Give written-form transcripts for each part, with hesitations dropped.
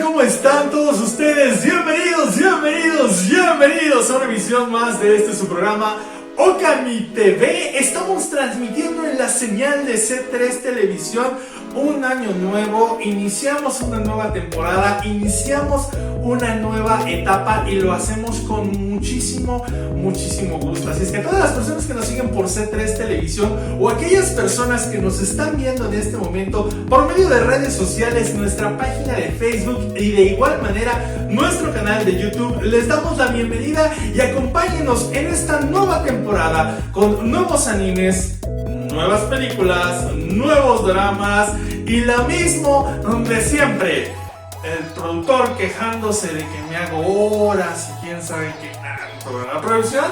¿Cómo están todos ustedes? Bienvenidos a una emisión más de su programa Okami TV. Estamos transmitiendo en la señal de C3 Televisión un año nuevo. Iniciamos una nueva temporada, iniciamos una nueva etapa y lo hacemos con muchísimo gusto. Así es que a todas las personas que nos siguen por C3 Televisión o aquellas personas que nos están viendo en este momento por medio de redes sociales, nuestra página de Facebook y de igual manera nuestro canal de YouTube, les damos la bienvenida y acompáñenos en esta nueva temporada con nuevos animes, nuevas películas, nuevos dramas y la mismo de siempre. El productor quejándose de que me hago horas y quién sabe qué. ¿La producción?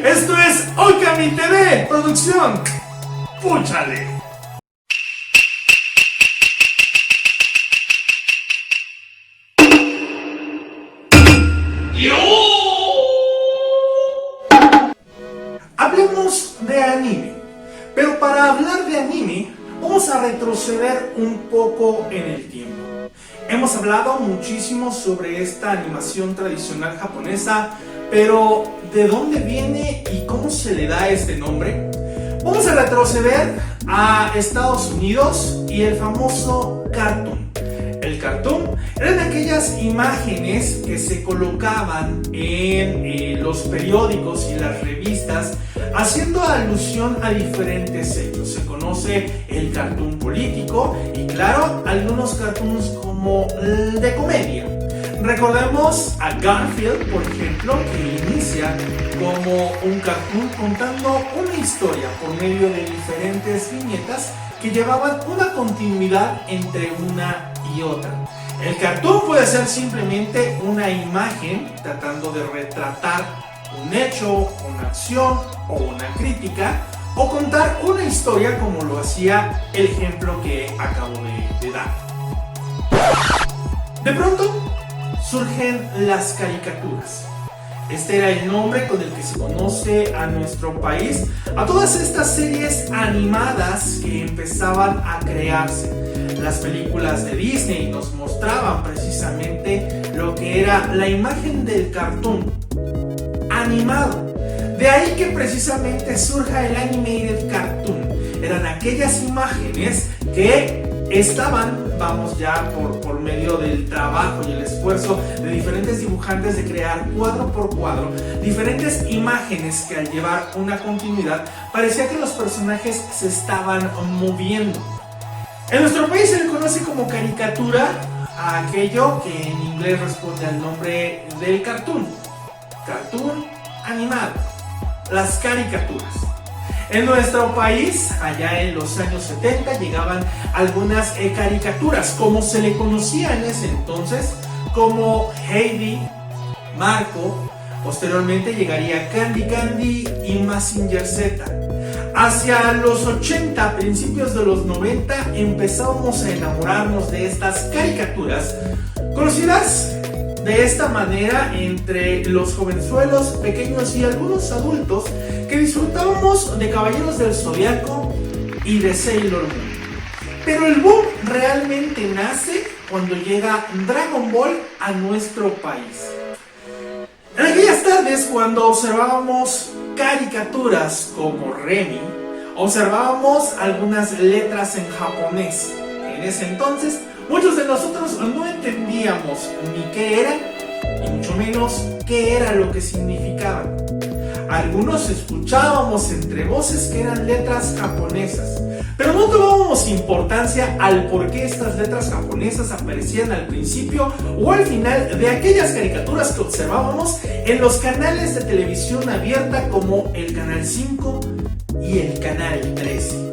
Esto es Okami TV, producción. ¡Púchale! Hablemos de anime, pero para hablar de anime vamos a retroceder un poco en el tiempo. Hemos hablado muchísimo sobre esta animación tradicional japonesa, pero ¿de dónde viene y cómo se le da este nombre? Vamos a retroceder a Estados Unidos y el famoso cartoon. El cartoon eran aquellas imágenes que se colocaban en los periódicos y las revistas haciendo alusión a diferentes hechos. Se conoce el cartoon político y claro, algunos cartoons como el de comedia. Recordemos a Garfield, por ejemplo, que inicia como un cartoon contando una historia por medio de diferentes viñetas que llevaban una continuidad entre una y otra. El cartoon puede ser simplemente una imagen tratando de retratar un hecho, una acción o una crítica, o contar una historia como lo hacía el ejemplo que acabo de dar. De pronto surgen las caricaturas. Este era el nombre con el que se conoce a nuestro país a todas estas series animadas que empezaban a crearse. Las películas de Disney nos mostraban precisamente lo que era la imagen del cartoon animado. De ahí que precisamente surja el animated cartoon. Eran aquellas imágenes que estaban, vamos ya por medio del trabajo y el esfuerzo de diferentes dibujantes de crear cuadro por cuadro, diferentes imágenes que al llevar una continuidad parecía que los personajes se estaban moviendo. En nuestro país se le conoce como caricatura a aquello que en inglés responde al nombre del cartoon. Cartoon animado. Las caricaturas. En nuestro país, allá en los años 70, llegaban algunas caricaturas, como se le conocía en ese entonces, como Heidi, Marco. Posteriormente llegaría Candy Candy y Mazinger Z. Hacia los 80, principios de los 90, empezábamos a enamorarnos de estas caricaturas, conocidas de esta manera entre los jovenzuelos, pequeños y algunos adultos que disfrutábamos de Caballeros del Zodiaco y de Sailor Moon. Pero el boom realmente nace cuando llega Dragon Ball a nuestro país. En aquellas tardes, cuando observábamos caricaturas como Remy, observábamos algunas letras en japonés. En ese entonces, muchos de nosotros no entendíamos ni qué eran, y mucho menos qué era lo que significaban. Algunos escuchábamos entre voces que eran letras japonesas, pero no tomábamos importancia al por qué estas letras japonesas aparecían al principio o al final de aquellas caricaturas que observábamos en los canales de televisión abierta como el Canal 5 y el Canal 13.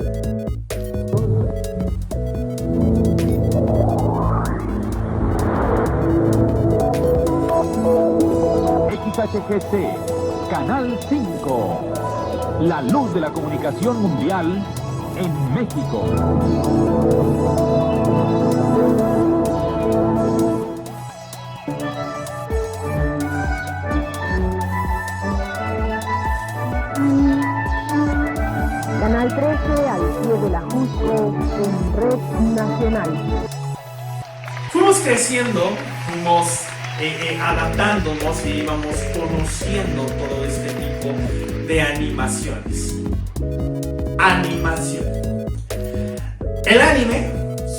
XHGC, Canal 5, la luz de la comunicación mundial en México. Canal 13 al pie del Ajusco en Red Nacional. Fuimos creciendo, fuimos adaptándonos y íbamos conociendo todo este tipo de animaciones. Animación. El anime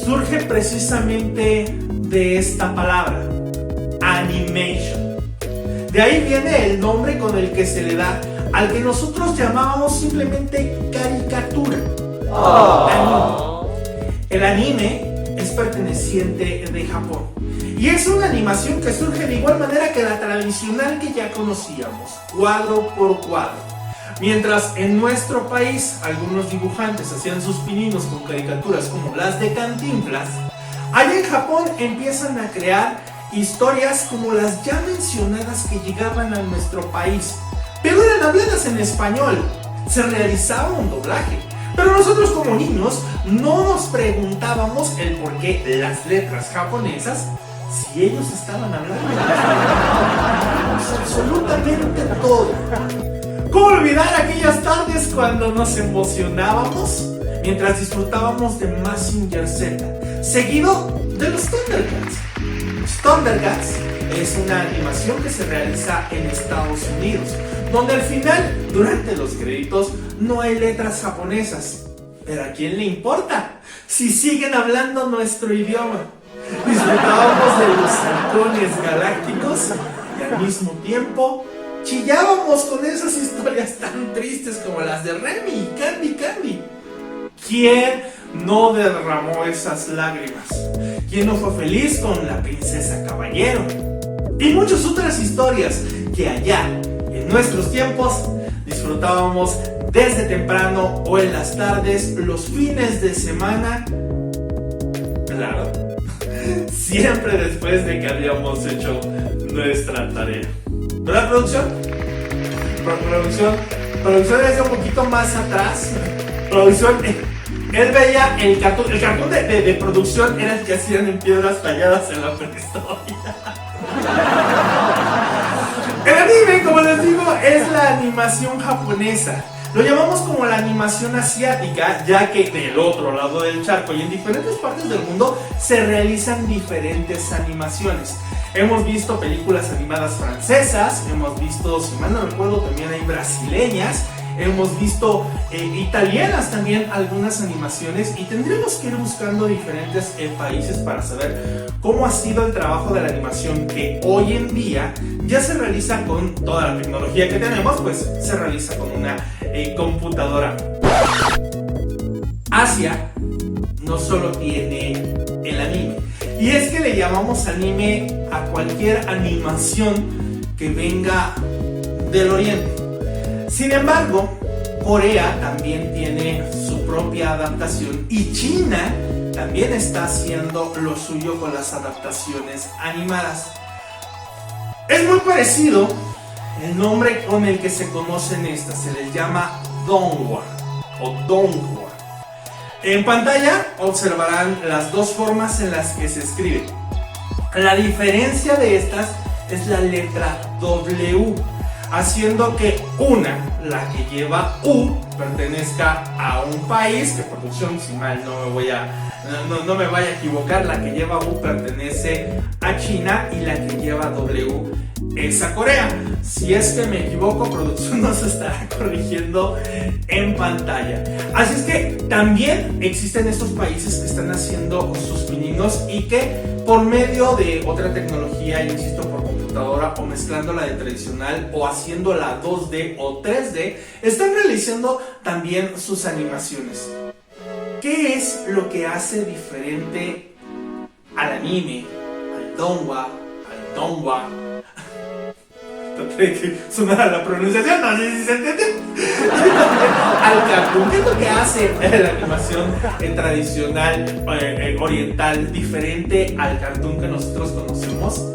surge precisamente de esta palabra, animation. De ahí viene el nombre con el que se le da al que nosotros llamábamos simplemente caricatura. El anime es perteneciente de Japón y es una animación que surge de igual manera que la tradicional que ya conocíamos, cuadro por cuadro. Mientras en nuestro país algunos dibujantes hacían sus pininos con caricaturas como las de Cantinflas, allá en Japón empiezan a crear historias como las ya mencionadas que llegaban a nuestro país, pero eran habladas en español. Se realizaba un doblaje, pero nosotros como niños no nos preguntábamos el por qué las letras japonesas si ellos estaban hablando absolutamente todo. ¿Cómo olvidar aquellas tardes cuando nos emocionábamos mientras disfrutábamos de Mazinger Z, seguido de los Thundercats? Los Thundercats es una animación que se realiza en Estados Unidos, donde al final, durante los créditos, no hay letras japonesas. ¿Pero a quién le importa si siguen hablando nuestro idioma? Disfrutábamos de los halcones galácticos y al mismo tiempo chillábamos con esas historias tan tristes como las de Remy y Candy. ¿Quién no derramó esas lágrimas? ¿Quién no fue feliz con la princesa Caballero? Y muchas otras historias que allá, en nuestros tiempos, disfrutábamos desde temprano o en las tardes, los fines de semana. Claro, siempre después de que habíamos hecho nuestra tarea. ¿Verdad, producción? Producción es un poquito más atrás. Producción, él veía el cartoon de producción era el que hacían en piedras talladas en la prehistoria. El anime, como les digo, es la animación japonesa. Lo llamamos como la animación asiática, ya que del otro lado del charco y en diferentes partes del mundo se realizan diferentes animaciones. Hemos visto películas animadas francesas, hemos visto, si mal no recuerdo, también hay brasileñas, hemos visto italianas también algunas animaciones, y tendremos que ir buscando diferentes países para saber cómo ha sido el trabajo de la animación que hoy en día ya se realiza con toda la tecnología que tenemos, pues se realiza con una computadora. Asia no solo tiene el anime, y es que le llamamos anime a cualquier animación que venga del oriente. Sin embargo, Corea también tiene su propia adaptación y China también está haciendo lo suyo con las adaptaciones animadas. Es muy parecido el nombre con el que se conocen estas, se les llama donghua o donghua. En pantalla observarán las dos formas en las que se escribe. La diferencia de estas es la letra W, haciendo que una, la que lleva U, pertenezca a un país, que producción, si mal no me vaya a equivocar, la que lleva U pertenece a China y la que lleva W es a Corea. Si es que me equivoco, producción nos estará corrigiendo en pantalla. Así es que también existen estos países que están haciendo sus pininos y que por medio de otra tecnología, insisto, por computadora o mezclándola de tradicional o haciéndola 2D o 3D, están realizando también sus animaciones. ¿Qué es lo que hace diferente al anime, al donghua, sonaba la pronunciación, no sé si se entiende, al cartoon? ¿Qué es lo que hace la animación tradicional oriental diferente al cartoon que nosotros conocemos?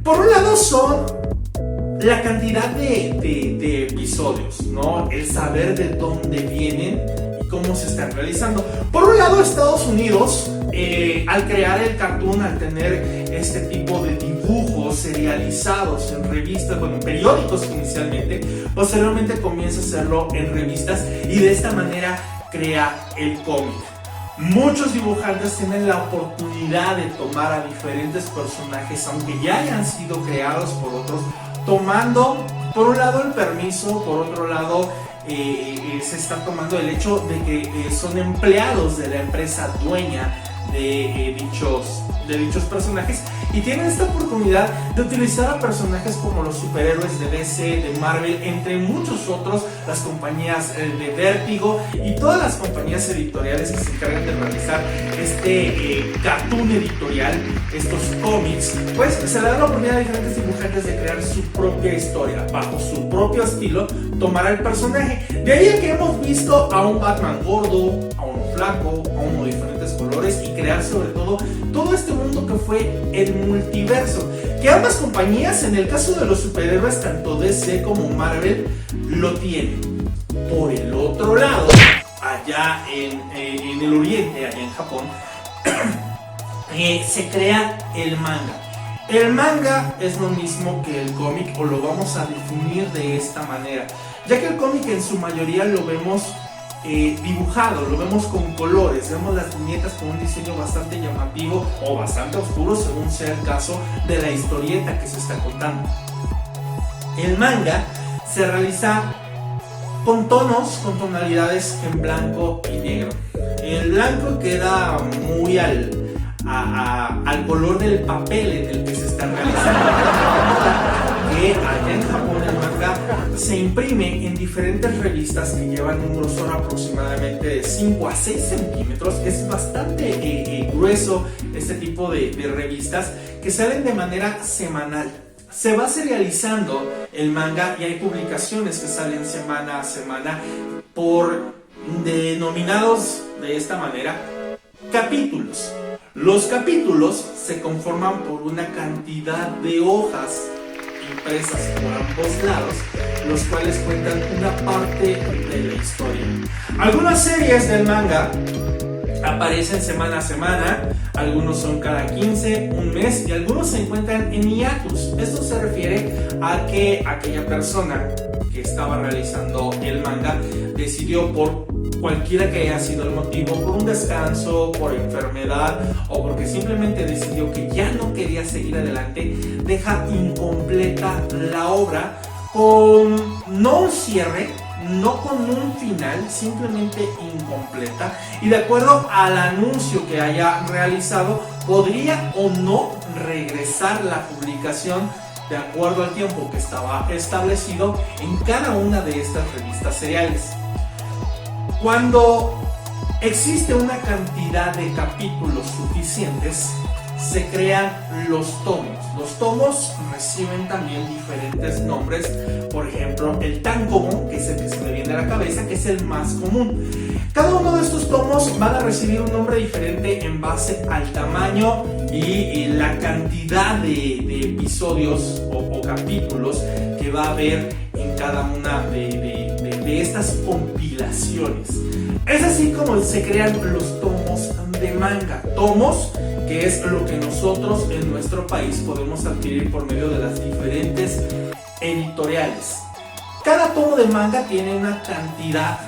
Por un lado son la cantidad de episodios, ¿no? El saber de dónde vienen y cómo se están realizando. Por un lado, Estados Unidos, al crear el cartoon, al tener este tipo de dibujos serializados en revistas, bueno, en periódicos inicialmente, posteriormente comienza a hacerlo en revistas y de esta manera crea el cómic. Muchos dibujantes tienen la oportunidad de tomar a diferentes personajes, aunque ya hayan sido creados por otros, tomando por un lado el permiso, por otro lado se está tomando el hecho de que son empleados de la empresa dueña de dichos personajes, y tienen esta oportunidad de utilizar a personajes como los superhéroes de DC, de Marvel, entre muchos otros, las compañías de Vértigo y todas las compañías editoriales que se encargan de realizar este cartoon editorial, estos cómics. Pues se le da la oportunidad a diferentes dibujantes de crear su propia historia bajo su propio estilo, tomar al personaje. De ahí a que hemos visto a un Batman gordo, a un flaco, a uno de diferentes colores, y crear sobre todo este mundo que fue el multiverso, que ambas compañías, en el caso de los superhéroes, tanto DC como Marvel, lo tienen. Por el otro lado, allá en el oriente, allá en Japón, se crea el manga. El manga es lo mismo que el cómic, o lo vamos a definir de esta manera, ya que el cómic en su mayoría lo vemos dibujado, lo vemos con colores, vemos las viñetas con un diseño bastante llamativo o bastante oscuro según sea el caso de la historieta que se está contando. El manga se realiza con tonos, con tonalidades en blanco y negro. El blanco queda muy al color del papel en el que se está realizando. Que allá en Japón el manga se imprime en diferentes revistas que llevan un grosor aproximadamente de 5 a 6 centímetros. Es bastante grueso este tipo de revistas que salen de manera semanal. Se va serializando el manga y hay publicaciones que salen semana a semana denominados de esta manera capítulos. Los capítulos se conforman por una cantidad de hojas impresas por ambos lados, los cuales cuentan una parte de la historia. Algunas series del manga aparecen semana a semana, algunos son cada 15, un mes, y algunos se encuentran en hiatus. Esto se refiere a que aquella persona que estaba realizando el manga decidió, por cualquiera que haya sido el motivo, por un descanso, por enfermedad o porque simplemente decidió que ya no quería seguir adelante, deja incompleta la obra con no un cierre, no con un final, simplemente incompleta, y de acuerdo al anuncio que haya realizado podría o no regresar la publicación de acuerdo al tiempo que estaba establecido en cada una de estas revistas seriales. Cuando existe una cantidad de capítulos suficientes, se crean los tomos. Los tomos reciben también diferentes nombres. Por ejemplo, el tankobon, que es el que se me viene a la cabeza, que es el más común. Cada uno de estos tomos van a recibir un nombre diferente en base al tamaño y la cantidad de episodios o capítulos que va a haber en cada una de estas compilaciones. Es así como se crean los tomos de manga. Tomos, que es lo que nosotros en nuestro país podemos adquirir por medio de las diferentes editoriales. Cada tomo de manga tiene una cantidad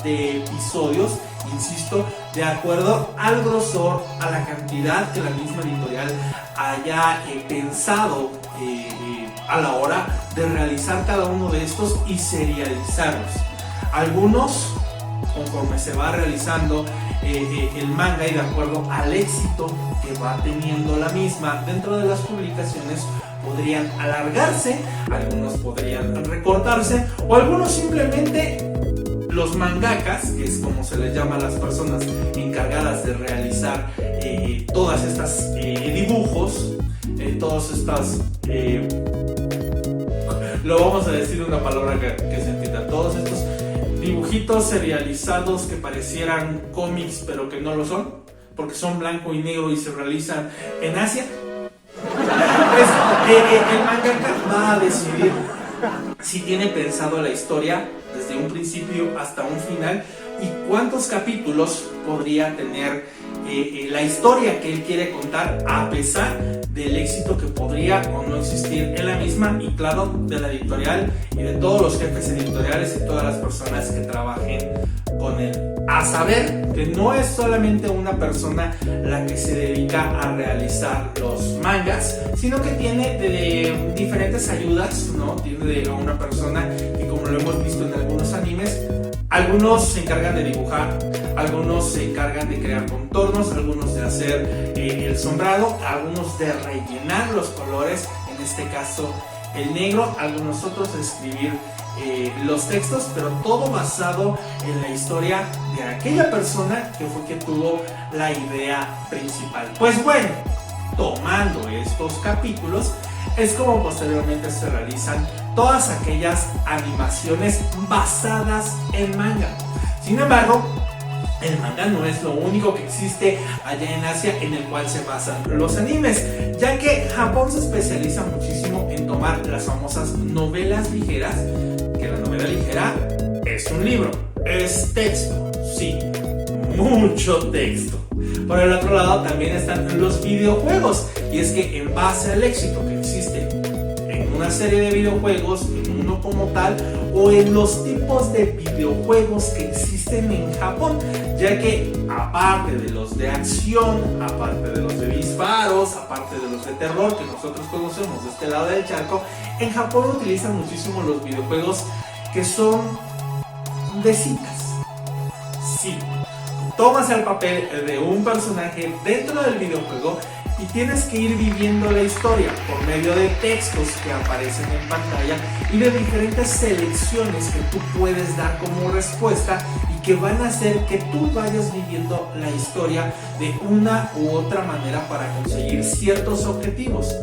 de episodios, insisto, de acuerdo al grosor, a la cantidad que la misma editorial haya pensado a la hora de realizar cada uno de estos y serializarlos. Algunos, conforme se va realizando el manga y de acuerdo al éxito que va teniendo la misma dentro de las publicaciones, podrían alargarse, algunos podrían recortarse, o algunos simplemente los mangakas, que es como se les llama a las personas encargadas de realizar todas estas dibujos, todas estas lo vamos a decir una palabra que se entienda, todos estos dibujitos serializados que parecieran cómics pero que no lo son, porque son blanco y negro y se realizan en Asia. Pues, el mangaka va a decidir si tiene pensado la historia desde un principio hasta un final y cuántos capítulos podría tener la historia que él quiere contar, a pesar del éxito que podría o no existir en la misma, y claro, de la editorial y de todos los jefes editoriales y todas las personas que trabajen con él. A saber que no es solamente una persona la que se dedica a realizar los mangas, sino que tiene de diferentes ayudas, ¿no? Tiene de una persona que, como lo hemos visto en algunos animes, algunos se encargan de dibujar, algunos se encargan de crear contornos, algunos de hacer el sombreado, algunos de rellenar los colores, en este caso el negro, algunos otros de escribir los textos, pero todo basado en la historia de aquella persona que fue que tuvo la idea principal. Pues bueno, tomando estos capítulos es como posteriormente se realizan todas aquellas animaciones basadas en manga. Sin embargo, el manga no es lo único que existe allá en Asia en el cual se basan los animes, ya que Japón se especializa muchísimo en tomar las famosas novelas ligeras, que la novela ligera es un libro, es texto, sí, mucho texto. Por el otro lado también están los videojuegos, y es que en base al éxito que existe en una serie de videojuegos, en uno como tal, o en los tipos de videojuegos que existen en Japón, ya que aparte de los de acción, aparte de los de disparos, aparte de los de terror que nosotros conocemos de este lado del charco, en Japón utilizan muchísimo los videojuegos que son de citas. Sí, tomas el papel de un personaje dentro del videojuego y tienes que ir viviendo la historia por medio de textos que aparecen en pantalla y de diferentes selecciones que tú puedes dar como respuesta y que van a hacer que tú vayas viviendo la historia de una u otra manera para conseguir ciertos objetivos.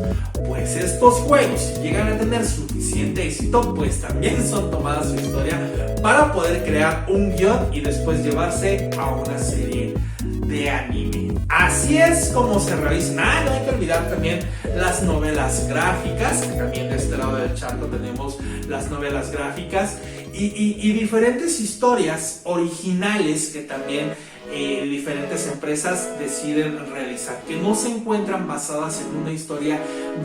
Pues estos juegos, si llegan a tener suficiente éxito, pues también son tomadas su historia para poder crear un guión y después llevarse a una serie de anime. Así es como se realizan. No hay que olvidar también las novelas gráficas, que también de este lado del charco tenemos las novelas gráficas y diferentes historias originales que también diferentes empresas deciden realizar, que no se encuentran basadas en una historia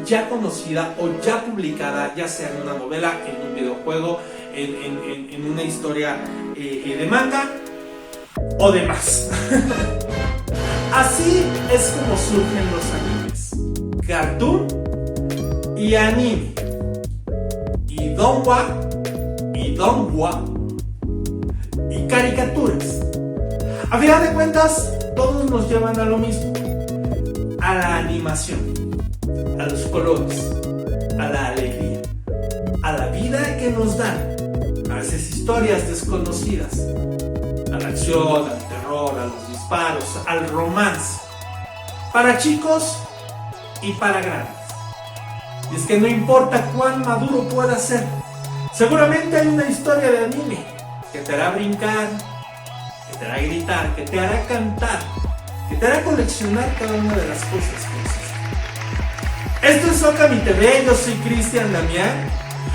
ya conocida o ya publicada, ya sea en una novela, en un videojuego, en una historia de manga o demás. Así es como surgen los animes, cartoon y anime, y donghua y caricaturas. A final de cuentas, todos nos llevan a lo mismo, a la animación, a los colores, a la alegría, a la vida que nos dan, a esas historias desconocidas, a la acción, al terror, a los disparos, al romance, para chicos y para grandes. Y es que no importa cuán maduro pueda ser, seguramente hay una historia de anime que te hará brincar, que te hará gritar, que te hará cantar, que te hará coleccionar cada una de las cosas que existen. Esto es Okami TV, yo soy Cristian Damián,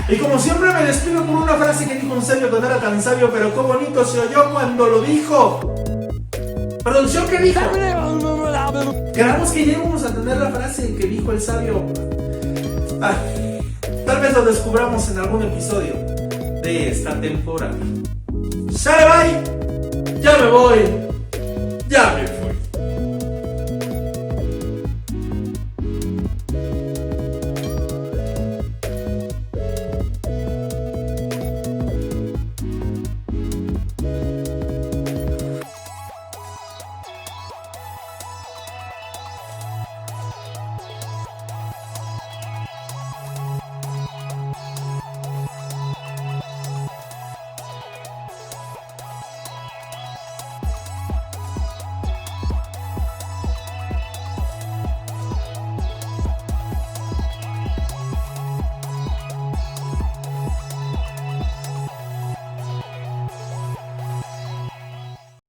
y como siempre me despido con una frase que dijo un sabio que no era tan sabio, pero qué bonito se oyó cuando lo dijo. Producción, ¿qué dijo? Queramos que lleguemos a tener la frase que dijo el sabio. Tal vez lo descubramos en algún episodio de esta temporada. ¡Sale, bye! Ya me voy. Ya me voy.